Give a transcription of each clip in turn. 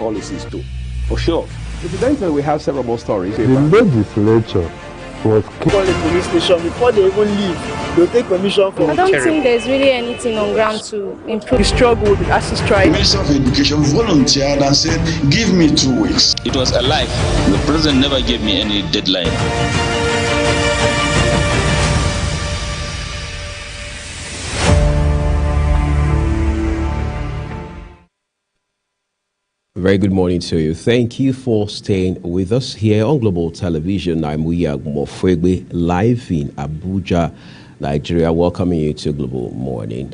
policies too, for sure. Incidentally, we have several more stories. The legislature was call the police station before they even leave. They'll take permission from. I don't think there's really anything on ground to improve. The struggle with ASU strike. The Minister of Education volunteered and said, "Give me 2 weeks." It was a lie. The president never gave me any deadline. Very good morning to you. Thank you for staying with us here on Global Television. I'm Wiyag Mofwegbe, live in Abuja, Nigeria, welcoming you to Global Morning.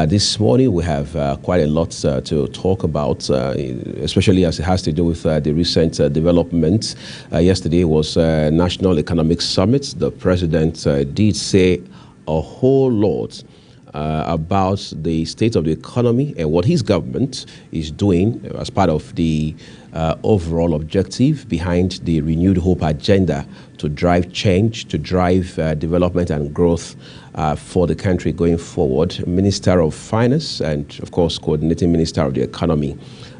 This morning we have quite a lot to talk about, especially as it has to do with the recent developments. Yesterday was National Economic Summit. The president did say a whole lot about the state of the economy and what his government is doing as part of the overall objective behind the Renewed Hope agenda to drive change, to drive development and growth for the country going forward. Minister of Finance and, of course, Coordinating Minister of the Economy,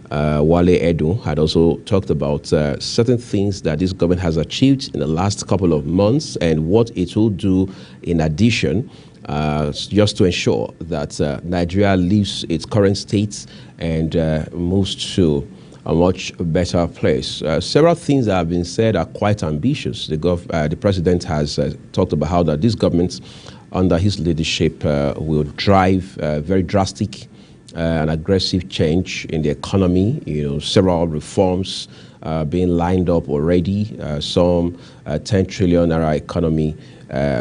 Wale Edun, had also talked about certain things that this government has achieved in the last couple of months and what it will do in addition, just to ensure that Nigeria leaves its current state and moves to a much better place. Several things that have been said are quite ambitious. The president has talked about how that this government, under his leadership, will drive very drastic and aggressive change in the economy. Several reforms being lined up already. Some 10 trillion naira economy.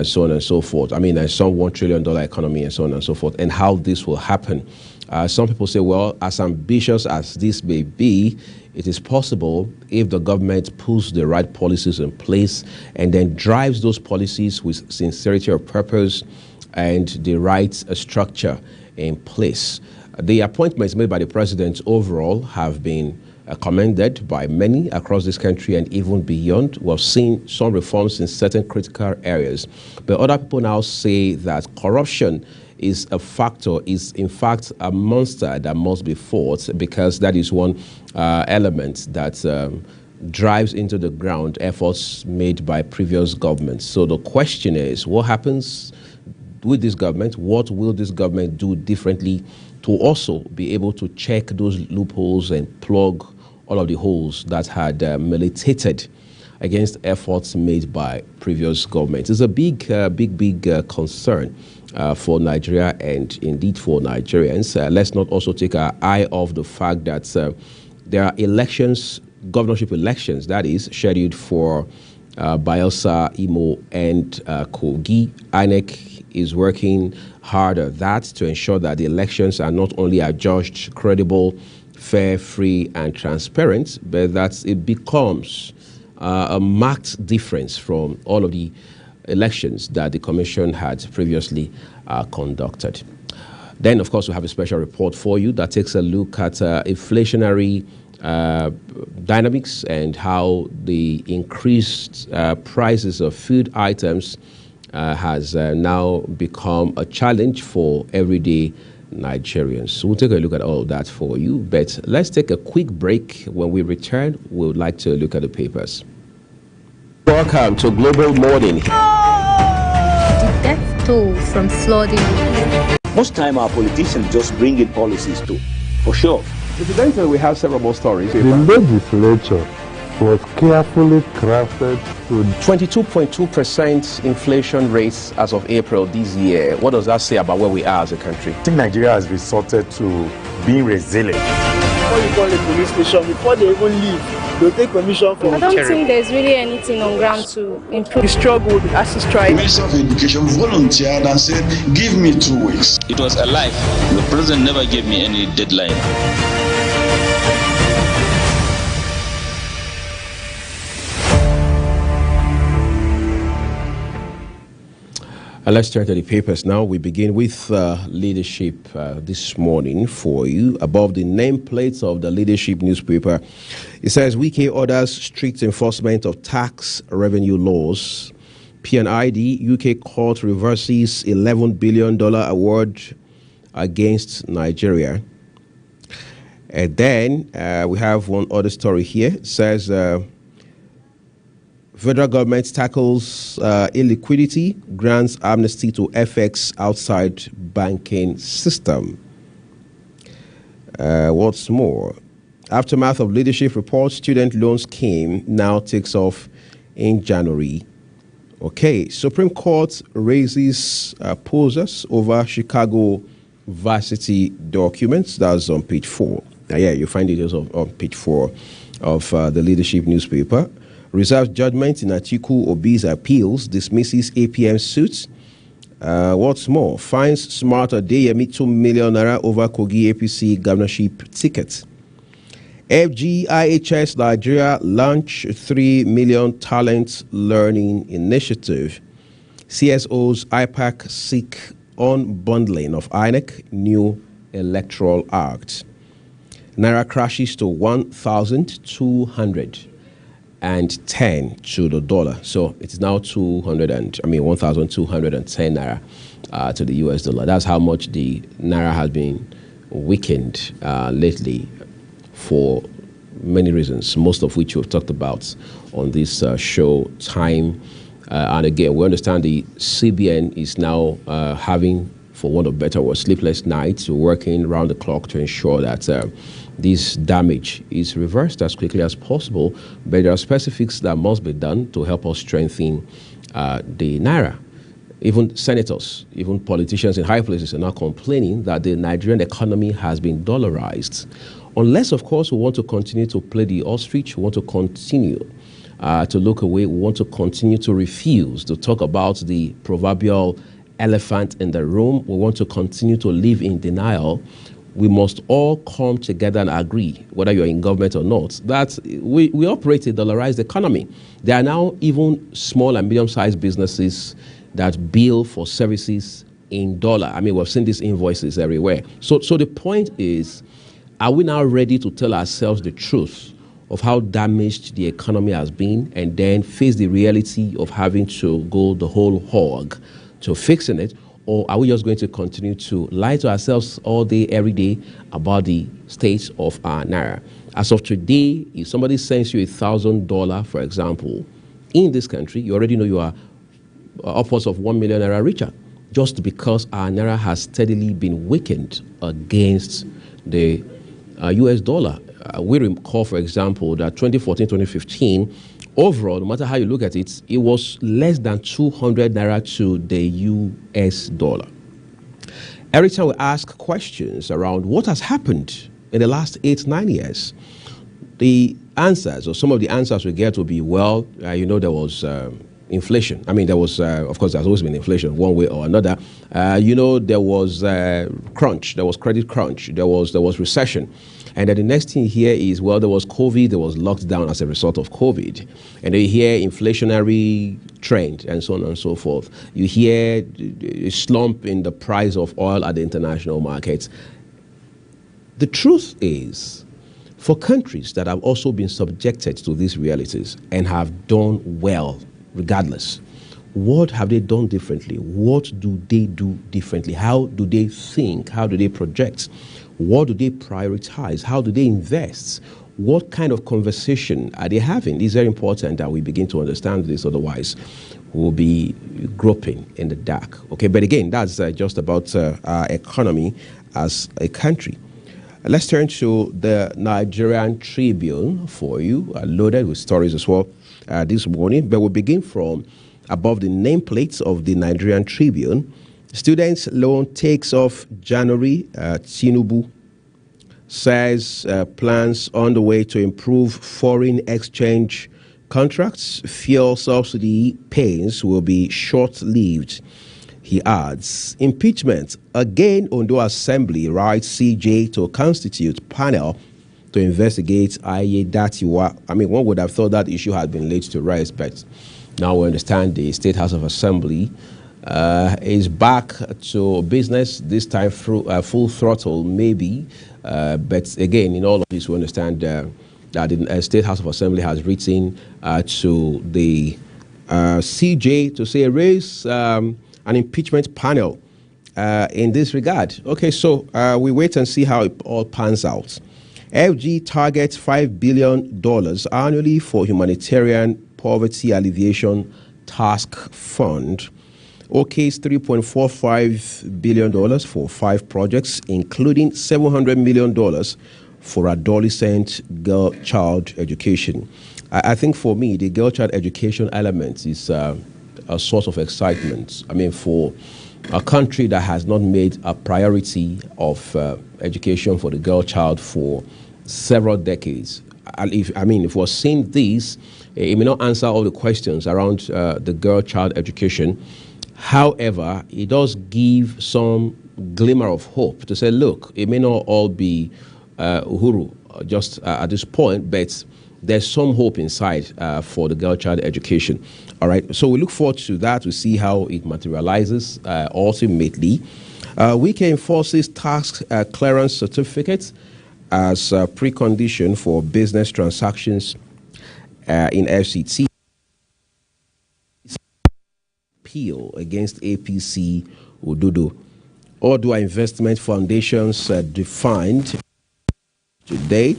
So on and so forth. Some $1 trillion economy and so on and so forth, and how this will happen. Some people say, well, as ambitious as this may be, it is possible if the government puts the right policies in place and then drives those policies with sincerity of purpose and the right structure in place. The appointments made by the president overall have been commended by many across this country and even beyond. We've seen some reforms in certain critical areas, but other people now say that corruption is a factor, is in fact a monster that must be fought, because that is one element that drives into the ground efforts made by previous governments. So the question is, what happens with this government? What will this government do differently to also be able to check those loopholes and plug all of the holes that had militated against efforts made by previous governments? It's a big concern for Nigeria and indeed for Nigerians. Let's not also take our eye off the fact that there are elections, governorship elections, that is, scheduled for Bayelsa, Imo, and Kogi. INEC is working hard at that to ensure that the elections are not only adjudged credible, fair, free, and transparent, but that it becomes a marked difference from all of the elections that the Commission had previously conducted. Then, of course, we have a special report for you that takes a look at inflationary dynamics and how the increased prices of food items has now become a challenge for everyday Nigerians. So we'll take a look at all of that for you, but let's take a quick break. When we return, we would like to look at the papers. Welcome to Global Morning. The death toll from flooding. Most time our politicians just bring in policies too, for sure. Incidentally, we have several more stories. The legislature was carefully crafted to 22.2% inflation rates as of April this year. What does that say about where we are as a country? I think Nigeria has resorted to being resilient. Before you call the police station, before they even leave, they'll take permission from. I don't think there's really anything on ground to improve. The struggle with ASU strike. The Minister of Education volunteered and said, "Give me 2 weeks." It was a lie. The president never gave me any deadline. Let's turn to the papers now. We begin with leadership this morning for you. Above the nameplates of the leadership newspaper, it says Wike orders strict enforcement of tax revenue laws. PNID, UK court reverses $11 billion award against Nigeria. And then we have one other story here. It says federal government tackles illiquidity, grants amnesty to FX outside banking system. What's more? Aftermath of leadership report, student loan scheme now takes off in January. Okay, Supreme Court raises poses over Chicago varsity documents. That's on page 4. Yeah, you find details on page 4 of the leadership newspaper. Reserves judgment in Atiku Obi's appeals, dismisses APM suits. What's more? Finds Smart Adeyemi $2 million over Kogi APC governorship ticket. FGIHS Nigeria launch 3 million talent learning initiative. CSO's IPAC seek unbundling of INEC new electoral act. Naira crashes to 1,210 to the dollar. So it's now 1,210 naira to the US dollar. That's how much the naira has been weakened lately, for many reasons, most of which we've talked about on this show time and again. We understand the CBN is now having, for want of better words, sleepless nights, working around the clock to ensure that this damage is reversed as quickly as possible. But there are specifics that must be done to help us strengthen the naira. Even senators, even politicians in high places are now complaining that the Nigerian economy has been dollarized. Unless, of course, we want to continue to play the ostrich, we want to continue to look away, we want to continue to refuse to talk about the proverbial elephant in the room, we want to continue to live in denial, we must all come together and agree, whether you're in government or not, that we operate a dollarized economy. There are now even small and medium-sized businesses that bill for services in dollar. I mean, we've seen these invoices everywhere. So the point is, are we now ready to tell ourselves the truth of how damaged the economy has been and then face the reality of having to go the whole hog to fixing it? Or are we just going to continue to lie to ourselves all day, every day about the state of our naira? As of today, if somebody sends you $1,000, for example, in this country, you already know you are upwards of 1 million naira richer, just because our naira has steadily been weakened against the US dollar. We recall, for example, that 2014-2015, overall, no matter how you look at it, it was less than 200 naira to the US dollar. Every time we ask questions around what has happened in the last 8-9 years, the answers, or some of the answers we get will be, well, there was inflation. I mean, there was, of course, there's always been inflation one way or another. There was crunch, there was credit crunch, there was recession. And then the next thing here is, well, there was COVID, there was lockdown as a result of COVID. And then you hear inflationary trend and so on and so forth. You hear a slump in the price of oil at the international markets. The truth is, for countries that have also been subjected to these realities and have done well, regardless, what have they done differently? What do they do differently? How do they think? How do they project? What do they prioritize? How do they invest? What kind of conversation are they having? It's very important that we begin to understand this, otherwise we'll be groping in the dark. Okay, but again, that's just about our economy as a country. Let's turn to the Nigerian Tribune for you, loaded with stories as well this morning, but we'll begin from above the nameplates of the Nigerian Tribune. Students' loan takes off January. Tinubu says plans on the way to improve foreign exchange contracts. Fuel subsidy pains will be short-lived, he adds. Impeachment. Again, Ondo Assembly writes CJ to constitute panel to investigate Ayedatiwa. I mean, one would have thought that issue had been laid to rest, but now we understand the State House of Assembly is back to business, this time through full throttle, maybe. But again, in all of this, we understand that the State House of Assembly has written to the CJ to say raise an impeachment panel in this regard. Okay, so we wait and see how it all pans out. FG targets $5 billion annually for humanitarian poverty alleviation task fund. OK's $3.45 billion for 5 projects, including $700 million for adolescent girl child education. I think for me, the girl child education element is a source of excitement. I mean, for a country that has not made a priority of education for the girl child for several decades. If we're seeing this, it may not answer all the questions around the girl child education. However, it does give some glimmer of hope to say, look, it may not all be Uhuru just at this point, but there's some hope inside for the girl child education. All right, so we look forward to that to see how it materializes ultimately. Wike enforces tax clearance certificates as a precondition for business transactions in FCT. Appeal against APC Ododo. Odua Investment Foundations defined today.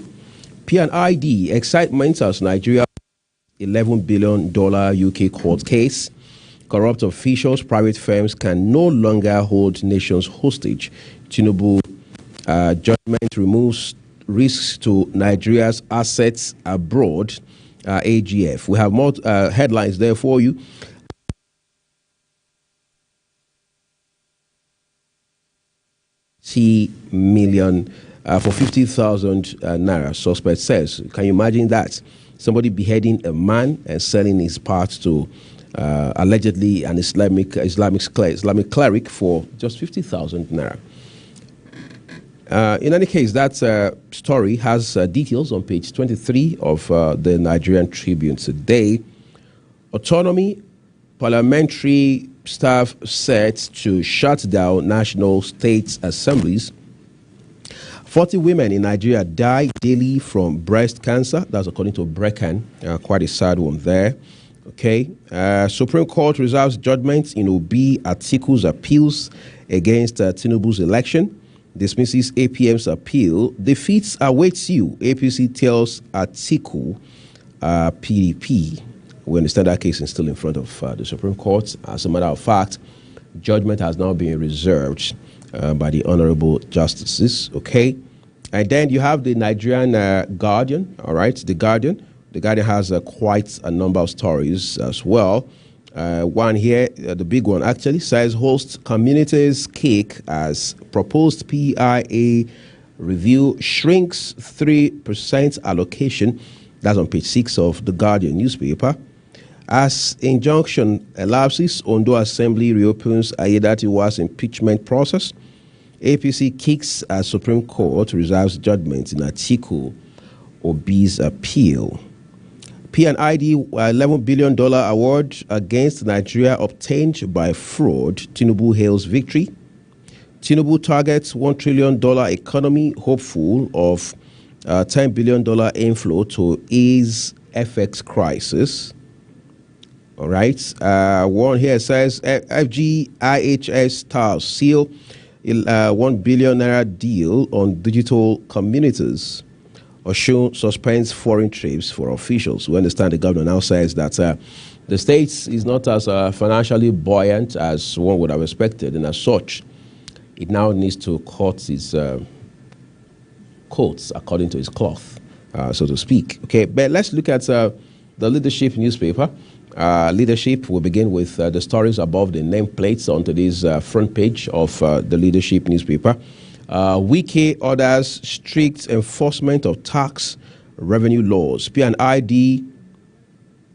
P&ID excitement as Nigeria $11 billion UK court case. Corrupt officials, private firms can no longer hold nations hostage. Tinubu judgment removes risks to Nigeria's assets abroad. AGF. We have more headlines there for you. Million for 50,000 naira, suspect says. Can you imagine that? Somebody beheading a man and selling his parts to allegedly an Islamic cleric for just 50,000 naira. In any case, that story has details on page 23 of the Nigerian Tribune today. Autonomy, parliamentary staff set to shut down national state assemblies. 40 women in Nigeria die daily from breast cancer. That's according to Brecan. Quite a sad one there. Okay. Supreme Court reserves judgment in Obi Atiku's appeals against Tinubu's election. Dismisses APM's appeal. Defeats awaits you. APC tells Atiku PDP. We understand that case is still in front of the Supreme Court. As a matter of fact, judgment has now been reserved by the honorable justices. Okay. And then you have the Nigerian Guardian. All right. The Guardian. The Guardian has quite a number of stories as well. One here, the big one actually, says host communities cake as proposed PIA review shrinks 3% allocation. That's on page 6 of the Guardian newspaper. As injunction elapses, Ondo Assembly reopens Ayedatiwa's impeachment process. APC kicks as Supreme Court reserves judgment in Atiku Obi's appeal. P&ID $11 billion award against Nigeria obtained by fraud. Tinubu hails victory. Tinubu targets $1 trillion economy, hopeful of $10 billion inflow to ease FX crisis. All right. One here says FG IHS stars seal $1 billion naira deal on digital communities. Oshun suspends foreign trips for officials. We understand the governor now says that the state is not as financially buoyant as one would have expected, and as such, it now needs to cut its coats according to its cloth, so to speak. Okay, but let's look at the Leadership newspaper. Leadership will begin with the stories above the nameplates on today's front page of the Leadership newspaper. Wike orders strict enforcement of tax revenue laws. P&ID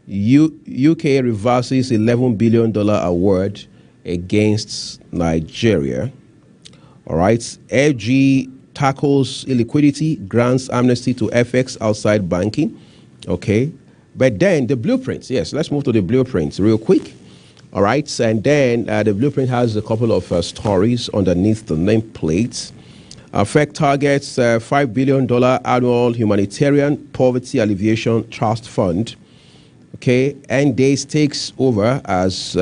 UK reverses $11 billion award against Nigeria. All right. FG tackles illiquidity, grants amnesty to FX outside banking. Okay. But then the blueprints. Yes, let's move to the blueprints real quick. All right. And then the blueprint has a couple of stories underneath the nameplates. FEC targets $5 billion annual humanitarian poverty alleviation trust fund. Okay. NDAIS takes over as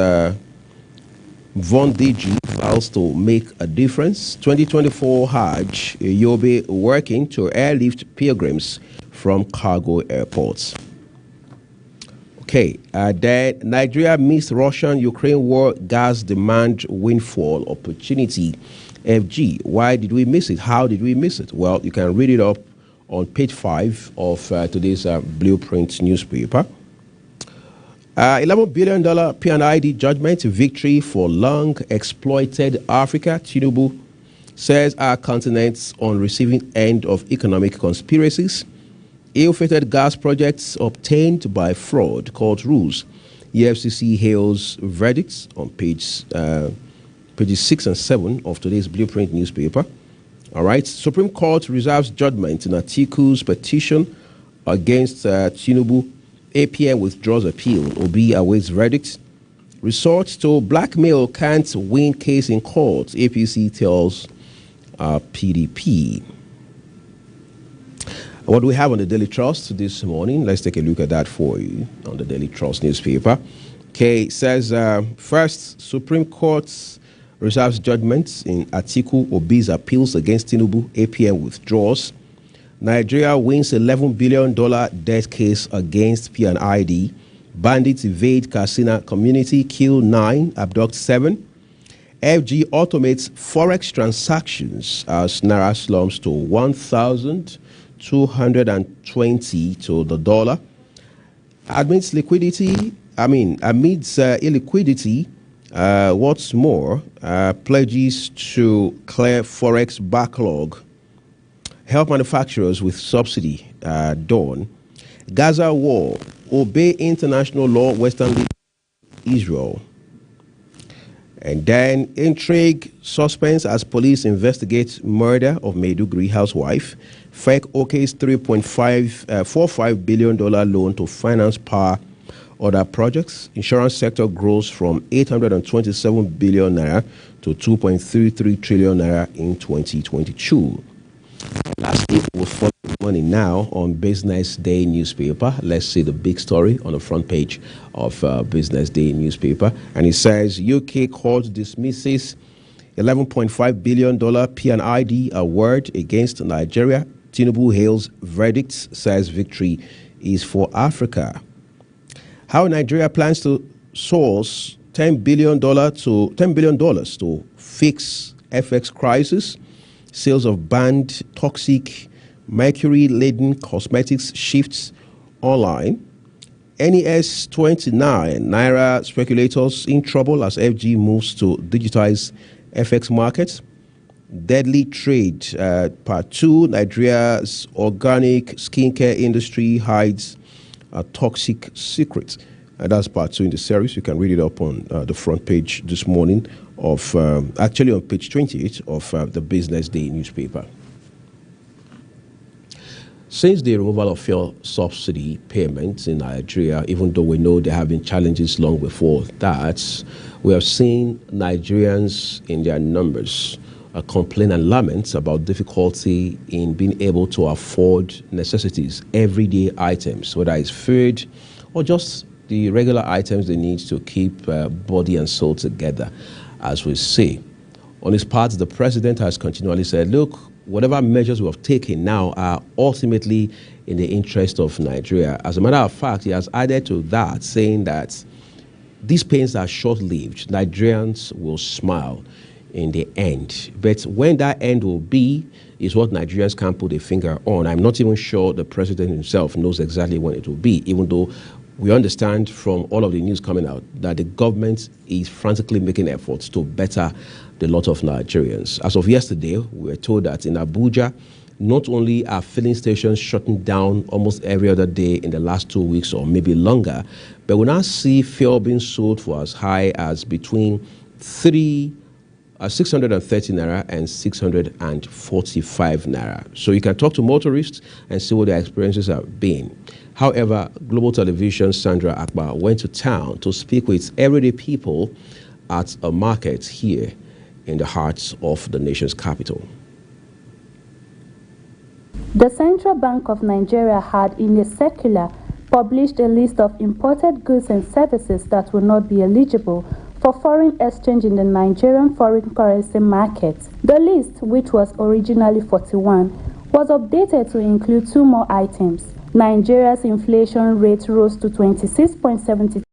Von DG miles to make a difference. 2024 Hajj, you'll be working to airlift pilgrims from cargo airports. Okay, then Nigeria missed Russian-Ukraine war gas demand windfall opportunity. FG, why did we miss it? How did we miss it? Well, you can read it up on page 5 of today's Blueprint newspaper. $11 billion PNID judgment victory for long-exploited Africa. Tinubu says our continent's on receiving end of economic conspiracies. Ill-fated gas projects obtained by fraud, court rules. EFCC hails verdicts on pages 6 and 7 of today's Blueprint newspaper. All right. Supreme Court reserves judgment in Atiku's petition against Tinubu. APM withdraws appeal. Obi awaits verdict. Resorts to blackmail can't win case in court. APC tells PDP. What do we have on the Daily Trust this morning? Let's take a look at that for you on the Daily Trust newspaper. Okay, it says first, Supreme Court reserves judgment in Atiku Obi's appeals against Tinubu. APM withdraws. Nigeria wins $11 billion death case against PNID. Bandits evade Katsina community, kill 9, abduct 7. FG automates forex transactions as Naira slumps to 1,220 to the dollar. Amidst illiquidity, what's more, pledges to clear forex backlog. Help manufacturers with subsidy, dawn. Gaza war, obey international law, Western Israel. And then intrigue, suspense as police investigate murder of Maiduguri housewife. Fake OK's $3.45 billion loan to finance power other projects. Insurance sector grows from 827 billion naira to 2.33 trillion naira in 2022. Lastly, we'll follow money now on Business Day newspaper. Let's see the big story on the front page of Business Day newspaper. And it says UK court dismisses $11.5 billion PNID award against Nigeria. Tinubu hails verdicts, says victory is for Africa. How Nigeria plans to source $10 billion to fix FX crisis. Sales of banned toxic mercury-laden cosmetics shifts online. NES 29 Naira speculators in trouble as FG moves to digitize FX markets. Deadly trade, part 2, Nigeria's organic skincare industry hides a toxic secret. And that's part 2 in the series. You can read it up on the front page this morning of, actually on page 28 of the Business Day newspaper. Since the removal of fuel subsidy payments in Nigeria, even though we know there have been challenges long before that, we have seen Nigerians in their numbers complain and lament about difficulty in being able to afford necessities, everyday items, whether it's food or just the regular items they need to keep body and soul together, as we see. On his part, the president has continually said, look, whatever measures we have taken now are ultimately in the interest of Nigeria. As a matter of fact, he has added to that, saying that these pains are short-lived. Nigerians will smile in the end. But when that end will be is what Nigerians can't put a finger on. I'm not even sure the president himself knows exactly when it will be, even though we understand from all of the news coming out that the government is frantically making efforts to better the lot of Nigerians. As of yesterday, we were told that in Abuja, not only are filling stations shutting down almost every other day in the last 2 weeks or maybe longer, but we now see fuel being sold for as high as between 630 naira and 645 naira. So you can talk to motorists and see what their experiences have been. However, Global Television Sandra Akbar went to town to speak with everyday people at a market here in the heart of the nation's capital. The Central Bank of Nigeria had, in a circular, published a list of imported goods and services that will not be eligible for foreign exchange in the Nigerian foreign currency market. The list, which was originally 41, was updated to include 2 more items. Nigeria's inflation rate rose to 26.72%.